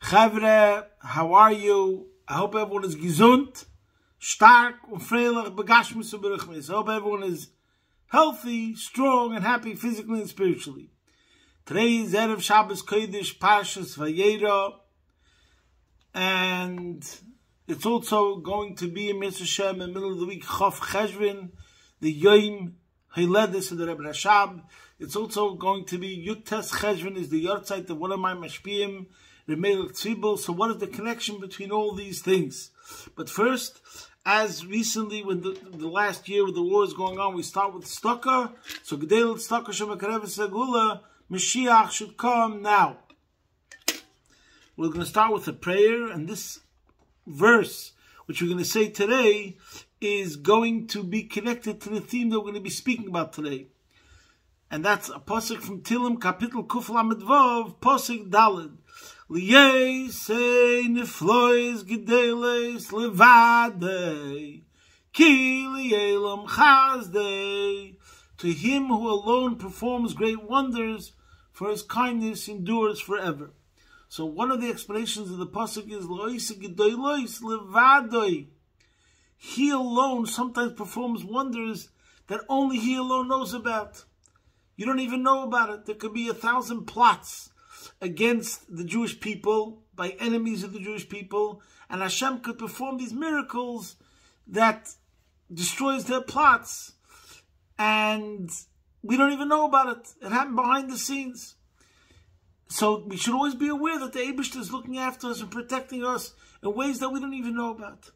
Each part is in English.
Chavre, how are you? I hope everyone is gesund, stark und freilich, begashmis und beruchmis. I hope everyone is healthy, strong, and happy physically and spiritually. Today is Erev Shabbos Kodesh, Parshas Vayeira, and it's also going to be in Mitzvah Shem in the middle of the week, Chof Cheshvan, the Yom Hiledis of the Rebbe Rashab. It's also going to be Yutes Cheshvan, is the Yortzeit of one of my Mashpiyim, Remelech Tzibel. So what is the connection between all these things? But first, as recently, when the last year with the war is going on, we start with Stocker. So Gedel Stocker Shemakarev Segula, Mashiach should come now. We're going to start with a prayer, and this verse, which we're going to say today, is going to be connected to the theme that we're going to be speaking about today. And that's a pasuk from Tilim, Kapitel Kuf Lamed Vav, pasuk Daled. Liyei say neflois gedeles levadei, ki liyelam chazdei. To him who alone performs great wonders, for his kindness endures forever. So one of the explanations of the pasuk is lois gedeles levadei. He alone sometimes performs wonders that only he alone knows about. You don't even know about it. There could be 1,000 plots against the Jewish people by enemies of the Jewish people, and Hashem could perform these miracles that destroys their plots, and we don't even know about it. It happened behind the scenes. So we should always be aware that the Eibishter is looking after us and protecting us in ways that we don't even know about.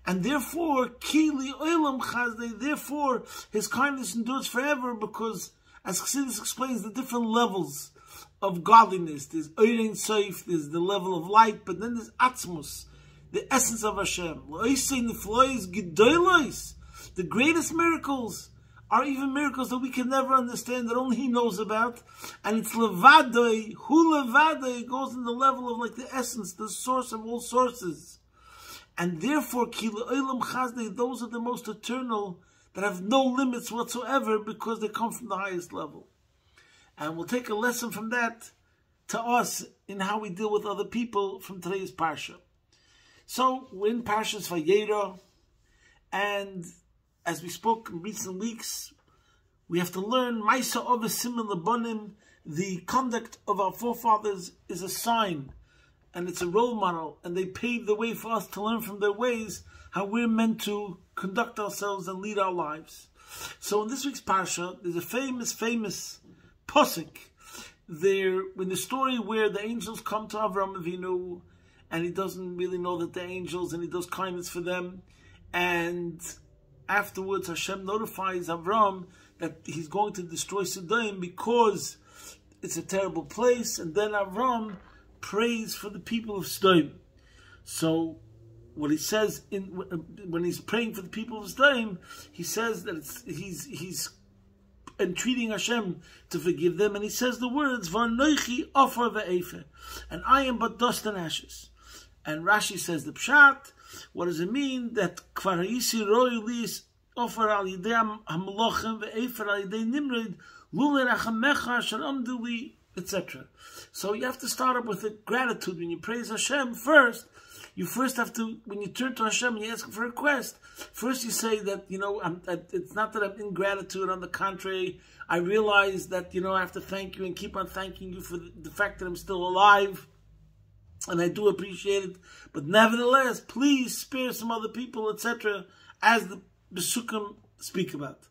And therefore, Kili Olam Chazdei, therefore his kindness endures forever, because as Chassidus explains the different levels of godliness, there's Orein Soif, there's the level of light, but then there's Atzmus, the essence of Hashem. The greatest miracles are even miracles that we can never understand, that only He knows about. And it's Levadoi, Hu Levadoi, goes in the level of like the essence, the source of all sources. And therefore, Kila Olam Chazdei, those are the most eternal, that have no limits whatsoever, because they come from the highest level. And we'll take a lesson from that to us in how we deal with other people from today's Parsha. So, we're in Parshas Vayeira, and as we spoke in recent weeks, we have to learn Maisa Ova Siman Labonim. The conduct of our forefathers is a sign, and it's a role model, and they paved the way for us to learn from their ways how we're meant to conduct ourselves and lead our lives. So in this week's Parsha, there's a famous posuk there, in the story where the angels come to Avram Avinu, and he doesn't really know that they're angels, and he does kindness for them, and afterwards Hashem notifies Avram that he's going to destroy Sodom because it's a terrible place, and then Avram prays for the people of Sodom. So what he says when he's praying for the people of Sodom, he says that he's entreating Hashem to forgive them, and he says the words "V'anoichi ofar ve'efer," and I am but dust and ashes. And Rashi says the pshat. What does it mean? That kvar ha'isi roi lis ofar al yidei hamolochem ve'efer al yidei nimrod lule rachamecha asher amdu li, etc. So you have to start up with a gratitude when you praise Hashem first. You first have to, when you turn to Hashem and you ask for a request, first you say that, it's not that I'm in gratitude. On the contrary, I realize that, I have to thank you and keep on thanking you for the fact that I'm still alive. And I do appreciate it. But nevertheless, please spare some other people, etc., as the Besukim speak about.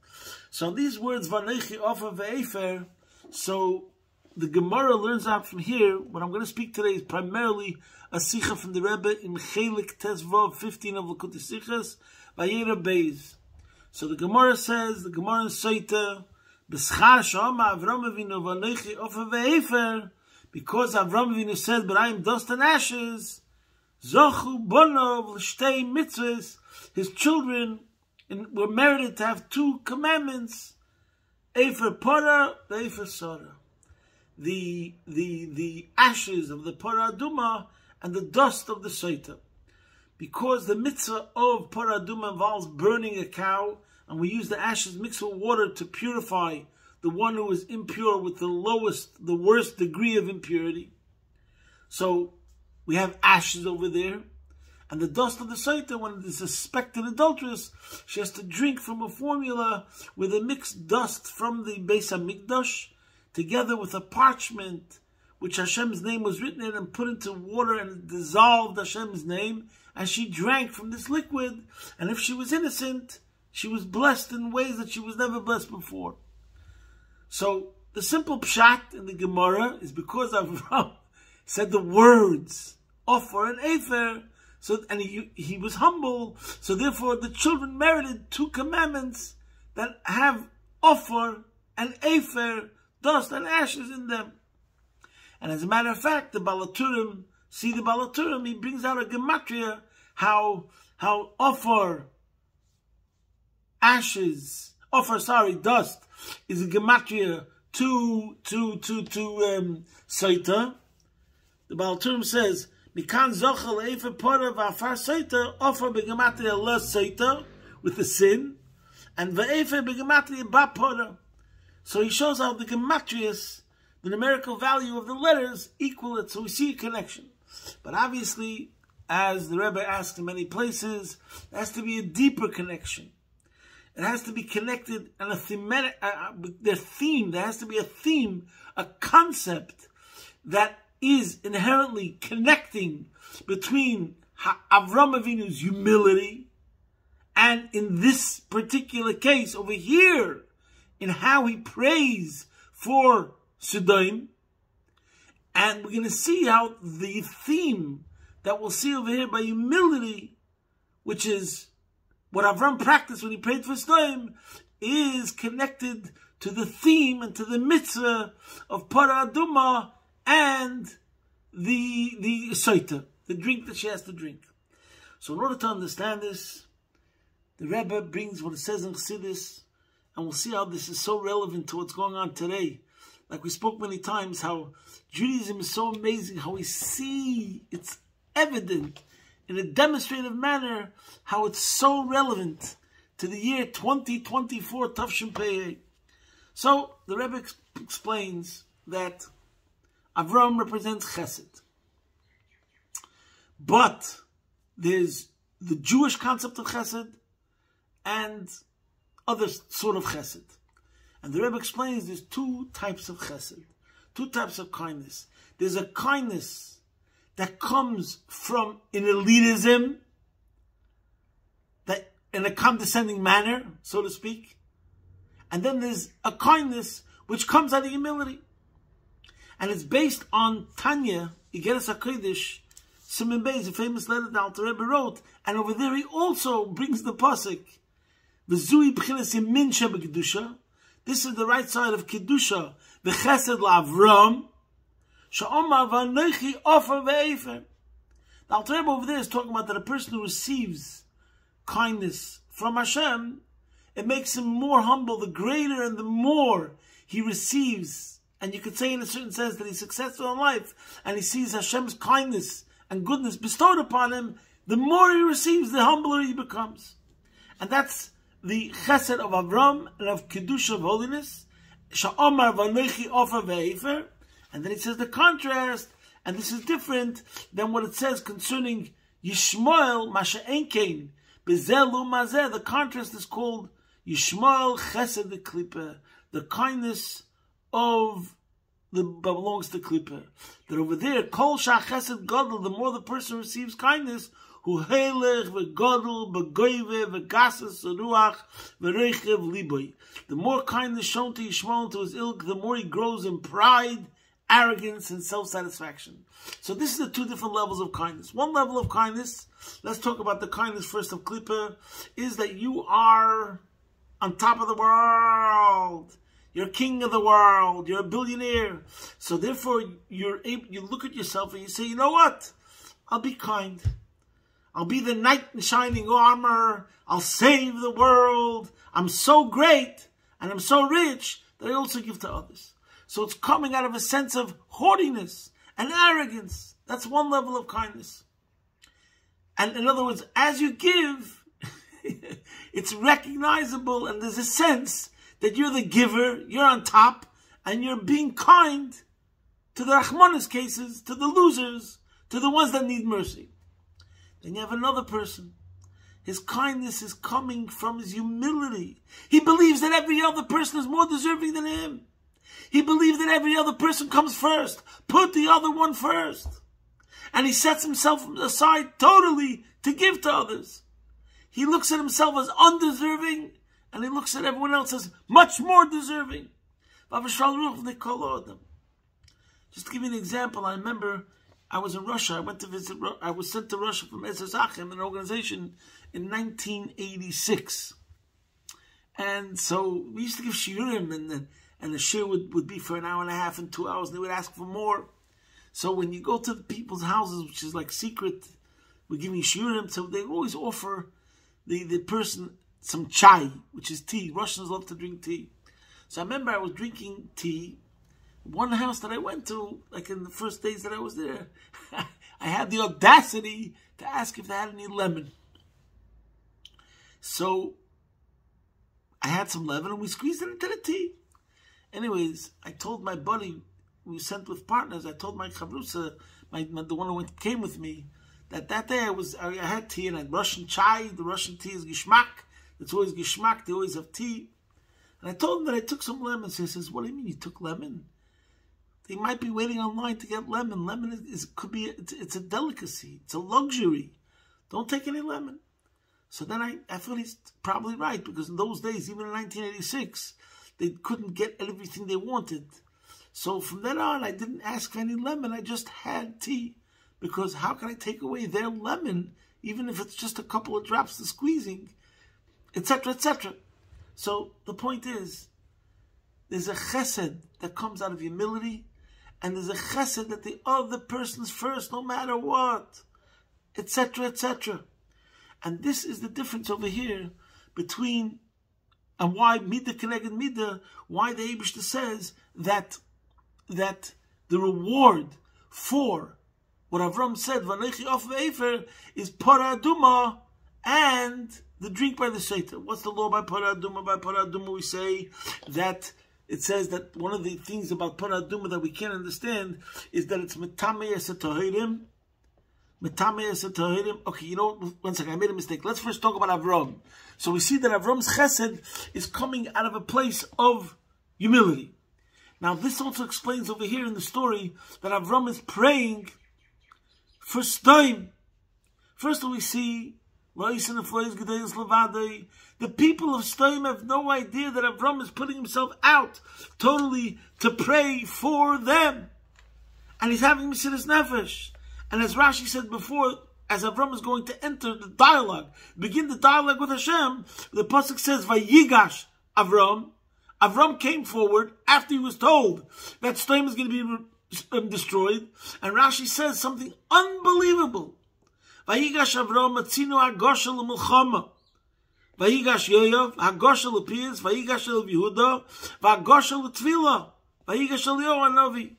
So these words, Vanechi Ofer Ve'efer, so the Gemara learns out from here. What I'm going to speak today is primarily a Sikha from the Rebbe in Chelik Tezvav 15 of Likutei Sichos, Vayeira Beis. So the Gemara says, the Gemara in Soita, B'schar Shama Avram Avinu Vanechi Ofer Ve'efer, because Avram Avinu said, but I am dust and ashes, Zochu Bonov L'shtei Mitzvahs, his children were merited to have 2 commandments, Efer Pora, Efer Sora. The ashes of the Parah Aduma and the dust of the Soita. Because the mitzvah of Parah Aduma involves burning a cow, and we use the ashes mixed with water to purify the one who is impure with the worst degree of impurity. So we have ashes over there. And the dust of the Saita, when it is suspected adulteress, she has to drink from a formula with a mixed dust from the Beis HaMikdash, together with a parchment, which Hashem's name was written in and put into water and dissolved Hashem's name, and she drank from this liquid, and if she was innocent, she was blessed in ways that she was never blessed before. So, the simple pshat in the Gemara is because Avraham said the words, Ofer and Efer, so, and he was humble, so therefore the children merited 2 commandments that have Ofer and Efer, dust and ashes in them. And as a matter of fact, the Balaturim, he brings out a gematria, how Ofer, dust is a gematria to Saita. The Balaturim says, Mikan zochel efer pora v'afar Saita, Ofer begematria la Saita, with the sin, and v'efer begematria ba pora. So he shows how the gematrias, the numerical value of the letters, equal it. So we see a connection. But obviously, as the Rebbe asks in many places, there has to be a deeper connection. It has to be connected and a thematic, their theme. There has to be a theme, a concept that is inherently connecting between Avram Avinu's humility and, in this particular case over here, in how he prays for Sodom. And we're going to see how the theme that we'll see over here by humility, which is what Avram practiced when he prayed for Sodom, is connected to the theme and to the mitzvah of Para Aduma and the Saita, the drink that she has to drink. So in order to understand this, the Rebbe brings what it says in Chassidus, and we'll see how this is so relevant to what's going on today. Like we spoke many times, how Judaism is so amazing, how we see it's evident in a demonstrative manner, how it's so relevant to the year 2024, Tafshin Pei. So the Rebbe explains that Avram represents Chesed. But there's the Jewish concept of Chesed and other sort of Chesed. And the Rebbe explains there's 2 types of Chesed, 2 types of kindness. There's a kindness that comes from an elitism, that in a condescending manner, so to speak. And then there's a kindness which comes out of humility. And it's based on Tanya, Igeres HaKodesh, Siman Beis, a famous letter that the Rebbe wrote. And over there he also brings the pasuk, V'zui b'chinas yamin shebekdusha. This is the right side of Kedusha. V'chesed la'Avram, sha'omar v'anochi ofer ve'efer. The Alter Rebbe over there is talking about that a person who receives kindness from Hashem, it makes him more humble. The greater and the more he receives, and you could say in a certain sense that he's successful in life, and he sees Hashem's kindness and goodness bestowed upon him, the more he receives, the humbler he becomes. And that's the chesed of Avram and of Kedusha, of holiness. Sha'omar v'anochi ofer ve'efer. And then it says the contrast, and this is different than what it says concerning Yishmael, Masha Enkein, Bezelu Mazeh. The contrast is called Yishmael Chesed the Klippah, the kindness of the belongs to Klippah. That over there, Kol Shah Chesed Gadol, the more the person receives kindness, Hu Heilech v'Gadol b'Goyve v'Gasas Ruach v'Reichev Liboy. The more kindness shown to Yishmael and to his ilk, the more he grows in pride, arrogance, and self-satisfaction. So this is the 2 different levels of kindness. One level of kindness, let's talk about the kindness first of Klippah, is that you are on top of the world. You're king of the world. You're a billionaire. So therefore, you look at yourself and you say, you know what? I'll be kind. I'll be the knight in shining armor. I'll save the world. I'm so great and I'm so rich that I also give to others. So it's coming out of a sense of haughtiness and arrogance. That's one level of kindness. And in other words, as you give, it's recognizable, and there's a sense that you're the giver, you're on top, and you're being kind to the Rachmanis cases, to the losers, to to the ones that need mercy. Then you have another person. His kindness is coming from his humility. He believes that every other person is more deserving than him. He believes that every other person comes first. Put the other one first. And he sets himself aside totally to give to others. He looks at himself as undeserving, and he looks at everyone else as much more deserving. Just to give you an example, I remember I was in Russia. I went to visit. I was sent to Russia from Ezer Zachem, an organization, in 1986. And so we used to give shiurim, and the shir would be for an hour and a half and 2 hours, and they would ask for more. So when you go to the people's houses, which is like secret, we're giving shiurim, so they always offer the person some chai, which is tea. Russians love to drink tea. So I remember I was drinking tea. One house that I went to, like in the first days that I was there, I had the audacity to ask if they had any lemon. So I had some lemon and we squeezed it into the tea. Anyways, I told my buddy, we sent with partners, I told my chavrusa, the one who came with me, that day I had tea, and I had Russian chai. The Russian tea is geschmack. It's always geschmack. They always have tea. And I told him that I took some lemon. So he says, "What do you mean you took lemon? They might be waiting online to get lemon. Lemon it's a delicacy. It's a luxury. Don't take any lemon." So then I thought he's probably right, because in those days, even in 1986, they couldn't get everything they wanted. So from then on, I didn't ask for any lemon. I just had tea. Because how can I take away their lemon, even if it's just a couple of drops of squeezing, etc., etc. So the point is, there's a chesed that comes out of humility, and there's a chesed that the other person's first, no matter what, etc., etc. And this is the difference over here between, and why midah keneged midah, why the Eibishter says that the reward for what Avram said, Vanechi of Vayeira, is Para Aduma and the drink by the Seder. What's the law by Para Aduma? By Para Aduma we say that it says that one of the things about Para Aduma that we can't understand is that it's Metamei Esetohirim. Metamei Esetohirim. Okay, you know, one second, I made a mistake. Let's first talk about Avram. So we see that Avram's chesed is coming out of a place of humility. Now this also explains over here in the story that Avram is praying for Stoim. First of all, we see the people of Stoim have no idea that Avram is putting himself out totally to pray for them. And he's having Mesiras Nefesh. And as Rashi said before, as Avram is going to enter the dialogue, begin the dialogue with Hashem, the pasuk says, Vayigash Avram. Avram came forward after he was told that Stoim is going to be destroyed, and Rashi says something unbelievable. Vayigash Avram atzinu hagosha l'milchama. Vayigash Yoav hagosha l'piyas. Vayigash el Yehuda v'hagosha l'tefila. Vayigash Eliyahu hanavi.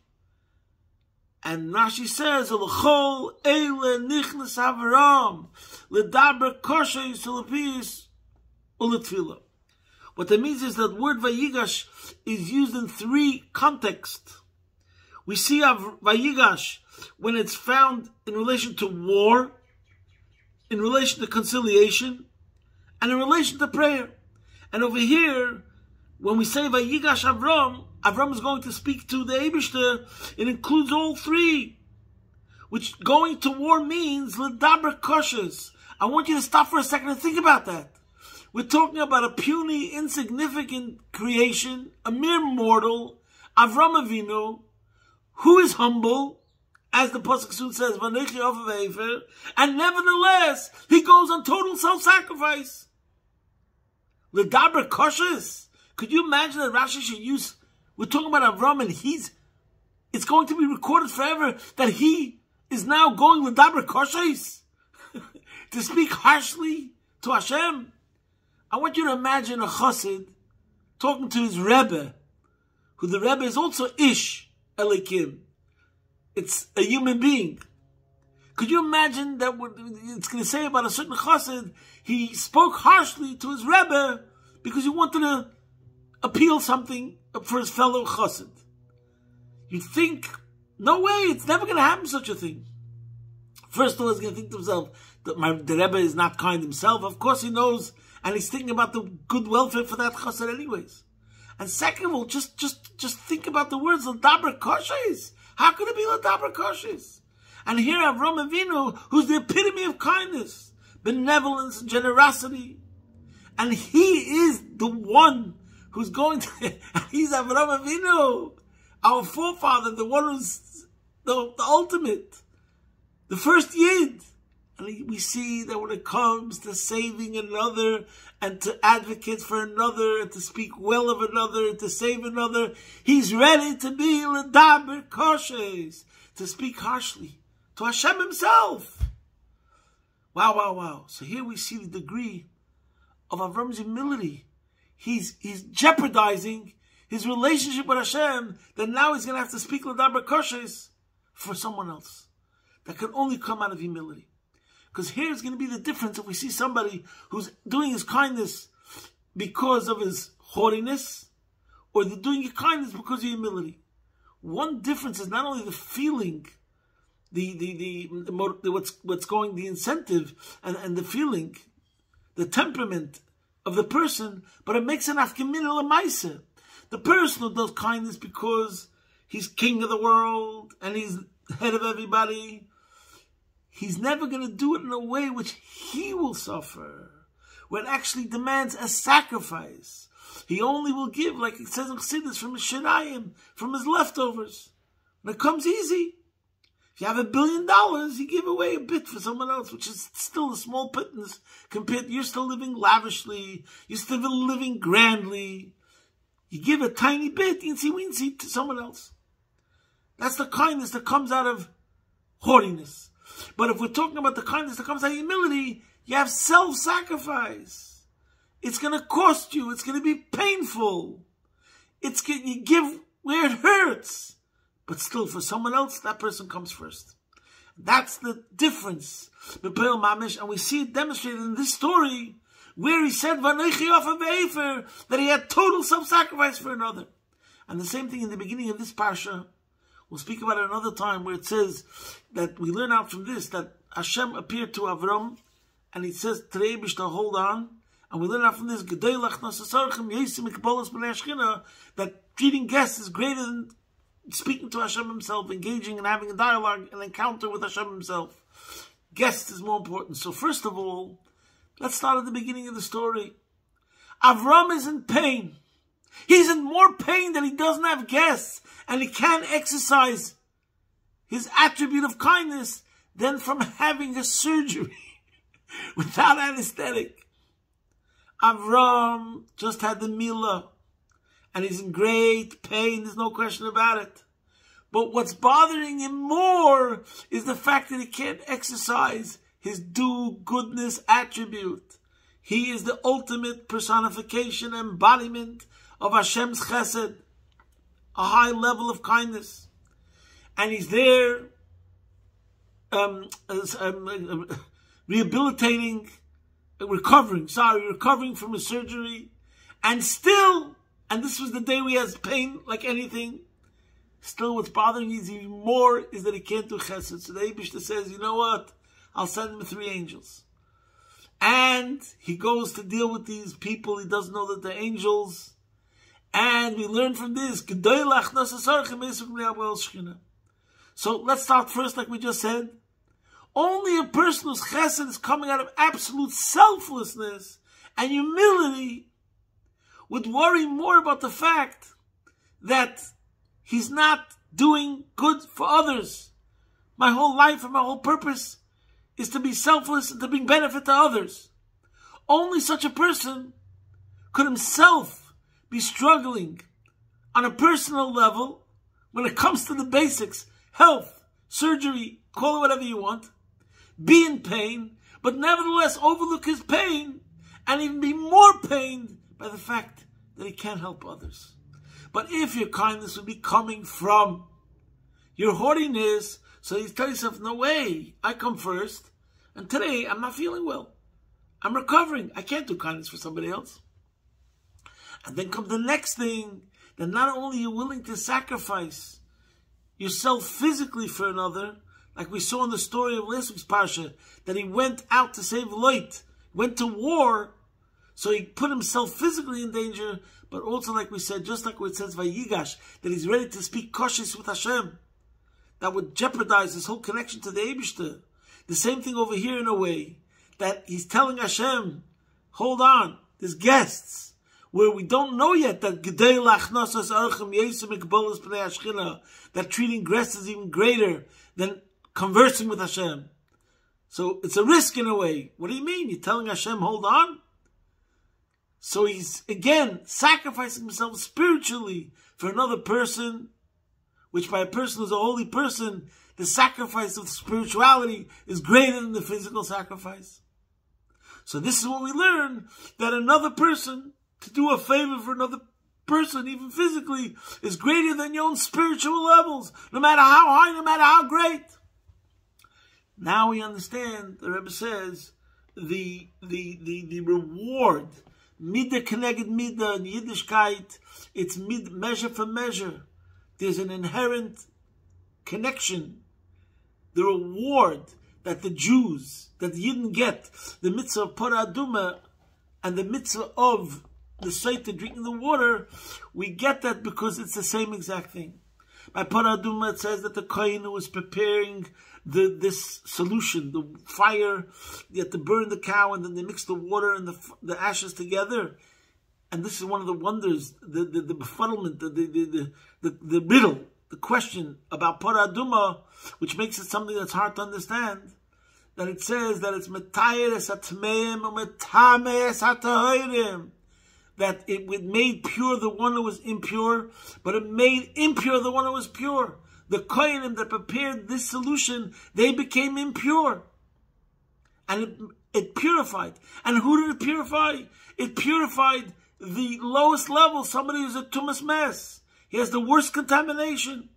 And Rashi says, "L'chol eile nichnas Avram l'daber kosher l'piyas u'l'tefila." What that means is that word Vayigash is used in three contexts. We see Vayigash when it's found in relation to war, in relation to conciliation, and in relation to prayer. And over here, when we say Vayigash Avram, Avram is going to speak to the Eibishter. It includes all three, which going to war means l'daber koshes. I want you to stop for a second and think about that. We're talking about a puny, insignificant creation, a mere mortal, Avram Avinu, who is humble, as the pasuk soon says, Vanechi of Vayeira, and nevertheless, he goes on total self-sacrifice. L'daber koshes. Could you imagine that Rashi should use, we're talking about Avram, and it's going to be recorded forever that he is now going l'daber koshes, to speak harshly to Hashem. I want you to imagine a chassid talking to his Rebbe, who the Rebbe is also Ish Elikim. It's a human being. Could you imagine that what it's going to say about a certain chassid? He spoke harshly to his Rebbe because he wanted to appeal something for his fellow chassid. You'd think, no way, it's never going to happen such a thing. First of all, he's going to think to himself that the Rebbe is not kind himself. Of course he knows, and he's thinking about the good welfare for that chassid anyways. And second of all, just think about the words l'daber koshes. How could it be l'daber koshes? And here Avram Avinu, who's the epitome of kindness, benevolence, and generosity. And he is the one who's going to, he's Avram Avinu, our forefather, the one who's the ultimate, the first Yid. And we see that when it comes to saving another, and to advocate for another, and to speak well of another, and to save another, he's ready to be l'daber koshes, to speak harshly to Hashem himself. Wow, wow, wow. So here we see the degree of Avram's humility. He's jeopardizing his relationship with Hashem, that now he's going to have to speak l'daber koshes for someone else. That can only come out of humility. Because here's going to be the difference if we see somebody who's doing his kindness because of his haughtiness, or they're doing your kindness because of humility. One difference is not only the feeling, what's going, the incentive, and the feeling, the temperament of the person, but it makes an afkemin l'maisa. The person who does kindness because he's king of the world and he's head of everybody, he's never going to do it in a way which he will suffer, where it actually demands a sacrifice. He only will give, like it says in Chassidus, from his shirayim, from his leftovers. And it comes easy. If you have $1 billion, you give away a bit for someone else, which is still a small pittance compared to you're still living lavishly, you're still living grandly. You give a tiny bit, weensy, to someone else. That's the kindness that comes out of haughtiness. But if we're talking about the kindness that comes out of humility, you have self-sacrifice. It's going to cost you. It's going to be painful. You give where it hurts. But still, for someone else, that person comes first. That's the difference. And we see it demonstrated in this story, where he said, that he had total self-sacrifice for another. And the same thing in the beginning of this parsha. We'll speak about it another time, where it says that we learn out from this that Hashem appeared to Avram, and he says to the Eibishter, hold on. And we learn out from this that treating guests is greater than speaking to Hashem himself, engaging and having a dialogue, an encounter with Hashem himself. Guest is more important. So first of all, let's start at the beginning of the story. Avram is in pain. He's in more pain that he doesn't have guests, and he can't exercise his attribute of kindness than from having a surgery without anesthetic. Avram just had the milah, and he's in great pain, there's no question about it. But what's bothering him more is the fact that he can't exercise his do-goodness attribute. He is the ultimate personification, embodiment of Hashem's chesed, a high level of kindness. And he's there recovering from his surgery. And still, and this was the day where he has pain like anything, still what's bothering you even more is that he can't do chesed. So the Eibishter says, you know what? I'll send him 3 angels. And he goes to deal with these people. He doesn't know that they're angels. And we learn from this. So let's start first, like we just said. Only a person whose chesed is coming out of absolute selflessness and humility would worry more about the fact that he's not doing good for others. My whole life and my whole purpose is to be selfless and to bring benefit to others. Only such a person could himself be struggling on a personal level when it comes to the basics, health, surgery, call it whatever you want, be in pain, but nevertheless overlook his pain and even be more pained by the fact that he can't help others. But if your kindness would be coming from your haughtiness, so you tell yourself, no way, I come first, and today I'm not feeling well. I'm recovering. I can't do kindness for somebody else. And then comes the next thing, that not only are you willing to sacrifice yourself physically for another, like we saw in the story of last week's Parsha, that he went out to save Lot, went to war, so he put himself physically in danger, but also, like we said, just like what it says Vayigash, that he's ready to speak koshes with Hashem, that would jeopardize his whole connection to the Eibishter. The same thing over here in a way, that he's telling Hashem, hold on, there's guests, where we don't know yet that that treating guests is even greater than conversing with Hashem. So it's a risk in a way. What do you mean? You're telling Hashem, hold on? So he's, again, sacrificing himself spiritually for another person, which by a person who's a holy person, the sacrifice of spirituality is greater than the physical sacrifice. So this is what we learn, that another person, to do a favor for another person, even physically, is greater than your own spiritual levels, no matter how high, no matter how great. Now we understand, the Rebbe says, the reward, midah keneged midah, in Yiddishkeit, it's measure for measure. There's an inherent connection. The reward that the Jews, that the Yidden get, the mitzvah of Parah Adumah and the mitzvah of the Saita drinking the water, we get that because it's the same exact thing. By Parah Adumah it says that the Kohen who was preparing this solution, the fire, you have to burn the cow and then they mix the water and the ashes together. And this is one of the wonders, the befuddlement, the riddle, the question about Parah Adumah, which makes it something that's hard to understand. That it says that it's Metayer es hatmeim u'metameh es hatahorim. That it made pure the one who was impure, but it made impure the one who was pure. The Kohanim that prepared this solution, they became impure. And it purified. And who did it purify? It purified the lowest level, somebody who's a tumas mess. He has the worst contamination.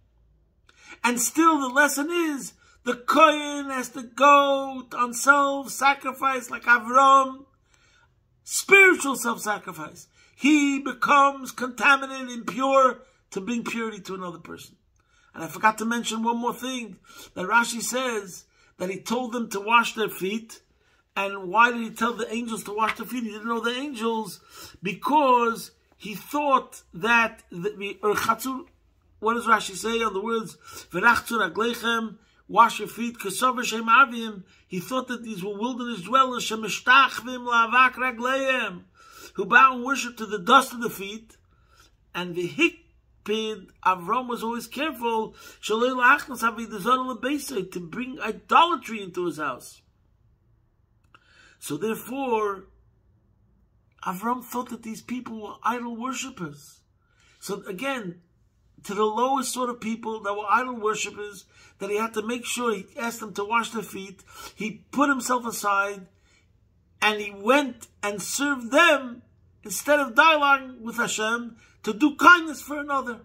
And still the lesson is, the Kohen has to go on self-sacrifice like Avram. Spiritual self-sacrifice. He becomes contaminated, impure, to bring purity to another person. And I forgot to mention one more thing. That Rashi says that he told them to wash their feet. And why did he tell the angels to wash their feet? He didn't know the angels because he thought that what does Rashi say on the words V'rachzu raglechem, wash your feet, Kesover Shem Avim? He thought that these were wilderness dwellers, Shemeshtachvim la'avak ragleim, who bow and worship to the dust of the feet. And the Hikpid, Avram was always careful, to bring idolatry into his house. So therefore, Avram thought that these people were idol worshippers. So again, to the lowest sort of people that were idol worshippers, that he had to make sure he asked them to wash their feet. He put himself aside and he went and served them instead of dialoguing with Hashem to do kindness for another.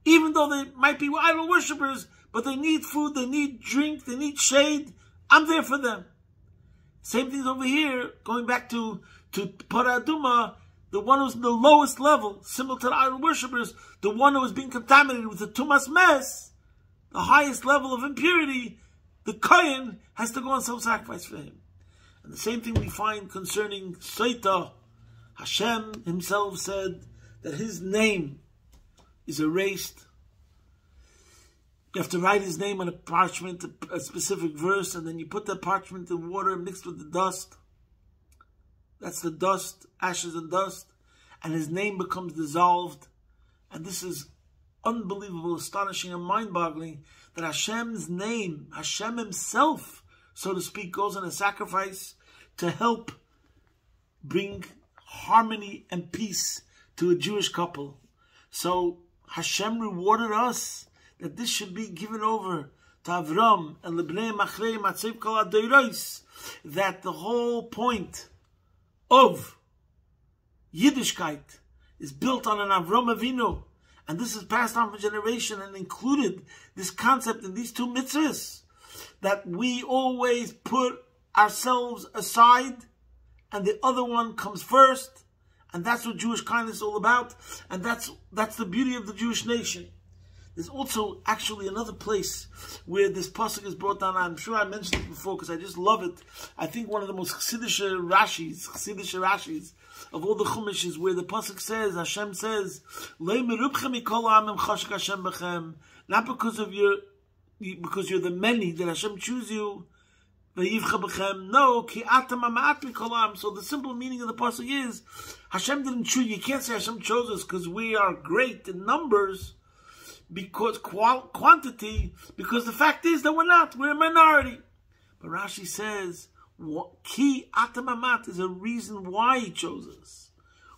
Even though they might be idol worshippers, but they need food, they need drink, they need shade. I'm there for them. Same thing over here, going back to Parah Adumah, the one who's in the lowest level, similar to the idol worshippers, the one who is being contaminated with the tumas mess, the highest level of impurity, the Kohen has to go on self-sacrifice for him. And the same thing we find concerning Saita. Hashem himself said that his name is erased. You have to write his name on a parchment, a specific verse, and then you put that parchment in water mixed with the dust. That's the dust, ashes and dust. And his name becomes dissolved. And this is unbelievable, astonishing, and mind-boggling that Hashem's name, Hashem himself, so to speak, goes on a sacrifice to help bring harmony and peace to a Jewish couple. So Hashem rewarded us that this should be given over to Avram and Lebnei Machrei Matzev Kol HaDoros, that the whole point of Yiddishkeit is built on an Avram Avinu, and this is passed on for generation and included this concept in these two mitzvahs, that we always put ourselves aside and the other one comes first, and that's what Jewish kindness is all about, and that's the beauty of the Jewish nation. There's also actually another place where this pasuk is brought down. I'm sure I mentioned it before because I just love it. I think one of the most chassidish Rashis of all the Chumash is where the pasuk says, Hashem says, not because you're the many that Hashem choose you. No, so the simple meaning of the pasuk is Hashem didn't choose. You can't say Hashem chose us because we are great in numbers, because quantity. Because the fact is that we're not. We're a minority. But Rashi says ki atamamat is a reason why He chose us.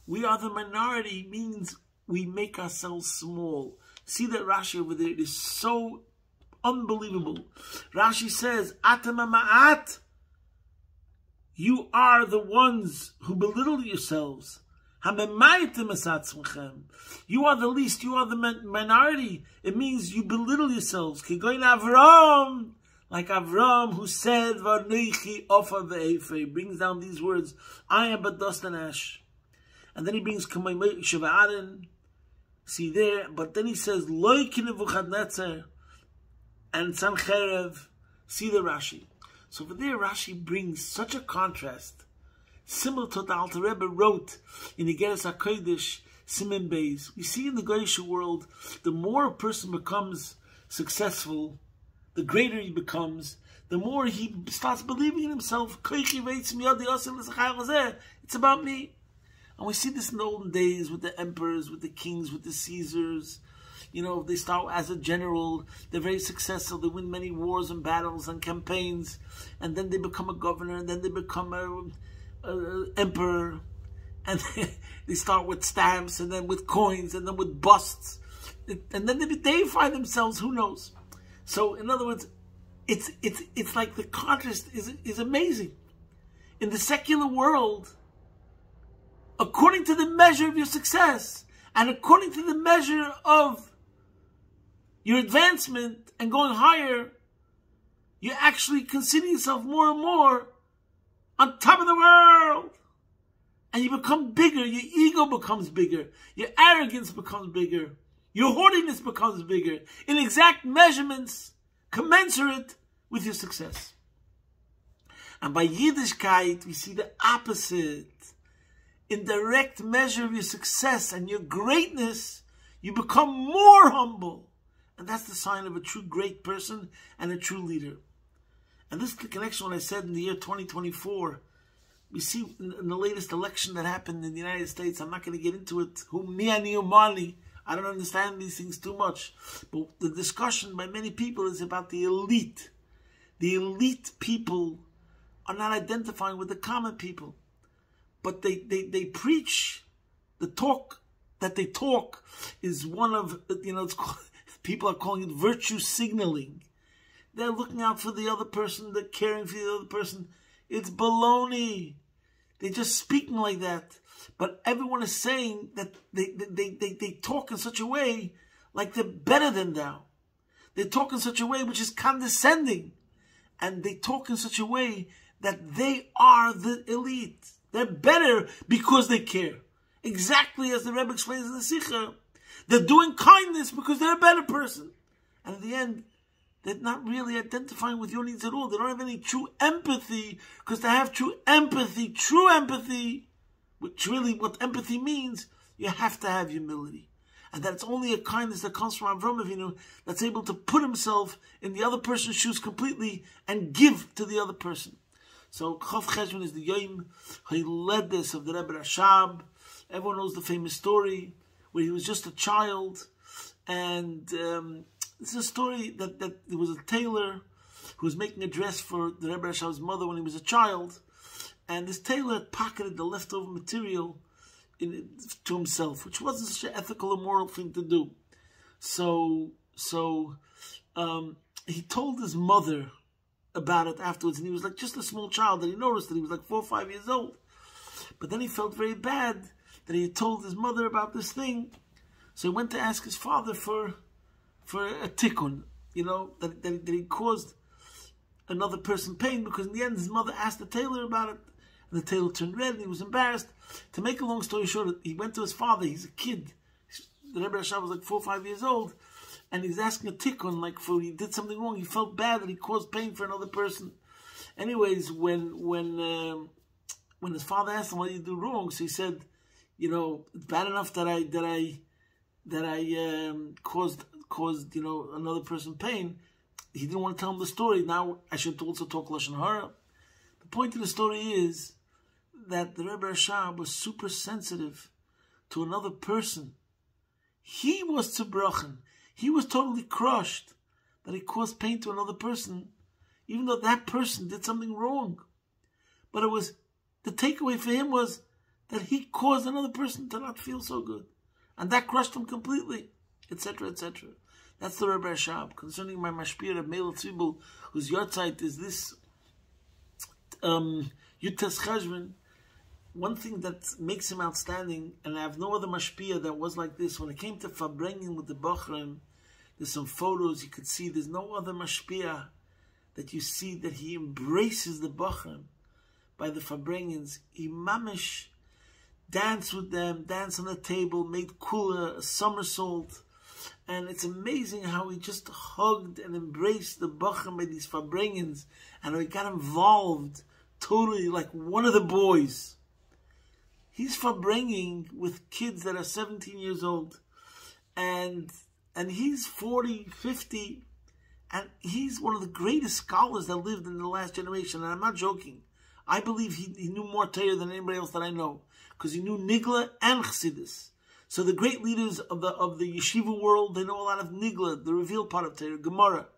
We are the minority means we make ourselves small. See that Rashi over there? It is so unbelievable. Rashi says, Atamama'at, you are the ones who belittle yourselves. You are the least, you are the minority. It means you belittle yourselves. Like Avram, who said, he brings down these words, I am but dust and ash. And then he brings see there, but then he says, and Sancherev, see the Rashi. So for there, Rashi brings such a contrast, similar to what the Alter Rebbe wrote in the הקודש, Simen Beis. We see in the Goyish world, the more a person becomes successful, the greater he becomes, the more he starts believing in himself. It's about me. And we see this in the olden days with the emperors, with the kings, with the Caesars. You know, they start as a general, they're very successful, they win many wars and battles and campaigns, and then they become a governor, and then they become a emperor, and they start with stamps, and then with coins, and then with busts, and then they deify themselves, who knows? So, in other words, it's like the contrast is amazing. In the secular world, according to the measure of your success, and according to the measure of your advancement and going higher, you actually consider yourself more and more on top of the world. And you become bigger, your ego becomes bigger, your arrogance becomes bigger, your haughtiness becomes bigger, in exact measurements commensurate with your success. And by Yiddishkeit, we see the opposite. In direct measure of your success and your greatness, you become more humble. And that's the sign of a true great person and a true leader. And this is the connection when I said in the year 2024, we see in the latest election that happened in the United States, I'm not going to get into it, I don't understand these things too much. But the discussion by many people is about the elite. The elite people are not identifying with the common people. But they preach, the talk that they talk is one of, it's called, people are calling it virtue signaling. They're looking out for the other person, they're caring for the other person. It's baloney. They're just speaking like that. But everyone is saying that they talk in such a way like they're better than thou. They talk in such a way which is condescending. And they talk in such a way that they are the elite. They're better because they care. Exactly as the Rebbe explains in the Sikha. They're doing kindness because they're a better person. And in the end, they're not really identifying with your needs at all. They don't have any true empathy, because to have true empathy, which really what empathy means, you have to have humility. And that's only a kindness that comes from Avram Avinu, that's able to put himself in the other person's shoes completely and give to the other person. So Chav Cheshvan is the Yom Hailedes of the Rebbe Rashab. Everyone knows the famous story where he was just a child, and it's a story that there was a tailor who was making a dress for the Rebbe Rashab's mother when he was a child, and this tailor had pocketed the leftover material to himself, which wasn't such an ethical or moral thing to do. So he told his mother about it afterwards, and he was like just a small child, and he noticed that he was like 4 or 5 years old. But then he felt very bad that he had told his mother about this thing, so he went to ask his father for a tikkun, that he caused another person pain, because in the end his mother asked the tailor about it, and the tailor turned red and he was embarrassed. To make a long story short, he went to his father. He's a kid. The Rebbe Rashab was like 4 or 5 years old, and he's asking a tikkun, like for he did something wrong, he felt bad that he caused pain for another person. Anyways, when his father asked him, what did you do wrong? So he said, it's bad enough that I caused another person pain. He didn't want to tell him the story. Now I should also talk Lashon Hara. The point of the story is that the Rebbe Rashab was super sensitive to another person. He was tzibrochen. He was totally crushed that he caused pain to another person, even though that person did something wrong. But the takeaway for him was that he caused another person to not feel so good. And that crushed him completely, etc., etc. That's the Rebbe Rashab. Concerning my mashpir of Meil Tzibul, whose yahrzeit is this Yutes Cheshvan, one thing that makes him outstanding, and I have no other mashpia that was like this, when it came to Farbrengen with the Bachrim, there's some photos you could see, there's no other mashpia that you see that he embraces the Bachrim by the Farbrengens. He mamish danced with them, danced on the table, made kula, a somersault, and it's amazing how he just hugged and embraced the Bachrim by these Farbrengens, and he got involved totally like one of the boys. He's Farbrengen with kids that are 17 years old, and he's 40, 50, and he's one of the greatest scholars that lived in the last generation, and I'm not joking. I believe he knew more Torah than anybody else that I know, because he knew Nigla and Chassidus. So the great leaders of the yeshiva world, they know a lot of Nigla, the revealed part of Torah, Gemara,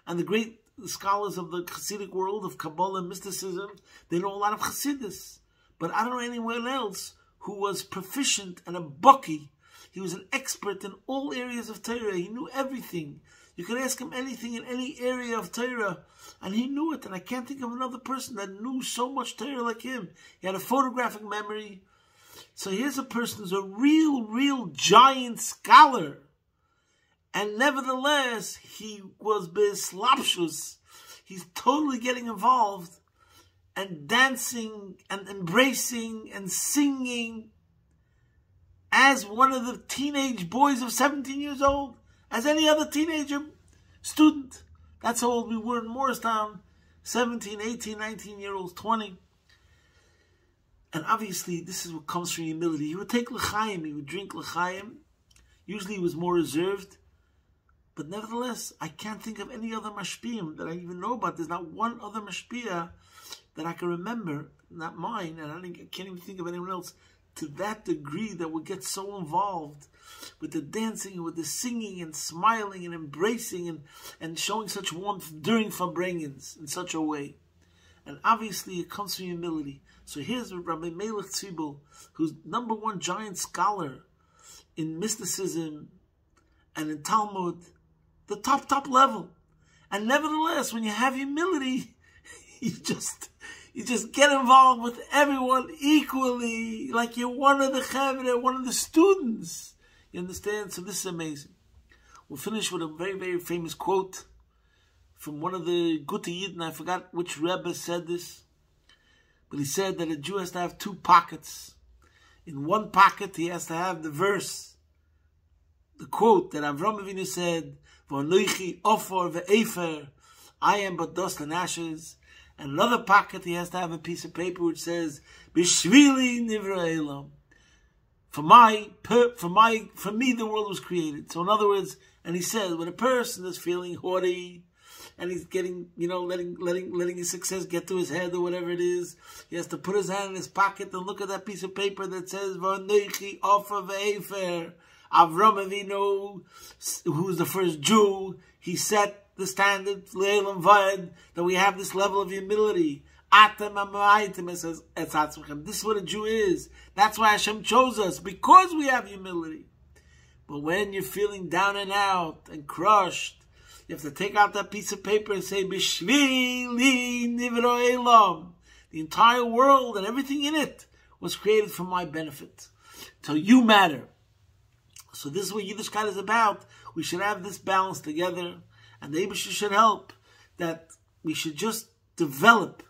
and the great scholars of the Chassidic world, of Kabbalah and mysticism, they know a lot of Chassidus. But I don't know anyone else who was proficient and a baki. He was an expert in all areas of Torah. He knew everything. You could ask him anything in any area of Torah, and he knew it. And I can't think of another person that knew so much Torah like him. He had a photographic memory. So here's a person who's a real giant scholar. And nevertheless, he was beslapshus. He's totally getting involved and dancing and embracing and singing as one of the teenage boys of 17 years old, as any other teenager student. That's how old we were in Morristown, 17, 18, 19-year-olds, 20. And obviously, this is what comes from humility. He would take l'chaim, he would drink l'chaim. Usually he was more reserved. But nevertheless, I can't think of any other mashpiyim that I even know about. There's not one other mashpiyah that I can remember, not mine, and I can't even think of anyone else, to that degree that would get so involved with the dancing and with the singing and smiling and embracing and showing such warmth during Farbrengens in such a way. And obviously it comes from humility. So here's Rabbi Melech Tzibul, who's #1 giant scholar in mysticism and in Talmud, the top level. And nevertheless, when you have humility, you just get involved with everyone equally, like you're one of the chavre, one of the students. You understand? So this is amazing. We'll finish with a very, very famous quote from one of the Gute Yidden. I forgot which Rebbe said this, but he said that a Jew has to have 2 pockets. In one pocket, he has to have the verse, the quote that Avram Avinu said, "V'anoichi ofor ve'efer," I am but dust and ashes. And another pocket, he has to have a piece of paper which says, "B'shvili nivra elam." For me, the world was created. So in other words, and he says, when a person is feeling haughty, and he's getting, letting his success get to his head or whatever it is, he has to put his hand in his pocket and look at that piece of paper that says, "V'anoichi ofer ve'efer." Avram Avinu, who's the first Jew, he set the standard, that we have this level of humility. This is what a Jew is. That's why Hashem chose us, because we have humility. But when you're feeling down and out and crushed, you have to take out that piece of paper and say, "B'shvili nivro elam." The entire world and everything in it was created for my benefit. So you matter. So this is what Yiddishkeit is about. We should have this balance together, and the Eibusher should help, that we should just develop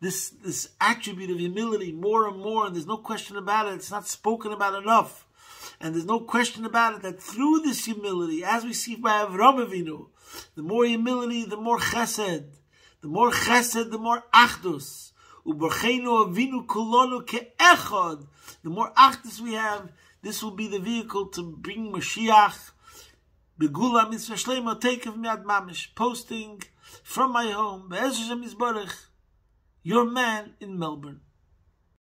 this attribute of humility more and more, and there's no question about it. It's not spoken about enough. And there's no question about it that through this humility, as we see by Avraham Avinu, the more humility, the more chesed. The more chesed, the more achdus. U'borcheinu avinu kulonu ke'echad. The more achdus we have, this will be the vehicle to bring Mashiach. Begula mitzvah shleima, take of me ad mamish, posting from my home, Be'ez Hashem Yisbarach, your man in Melbourne.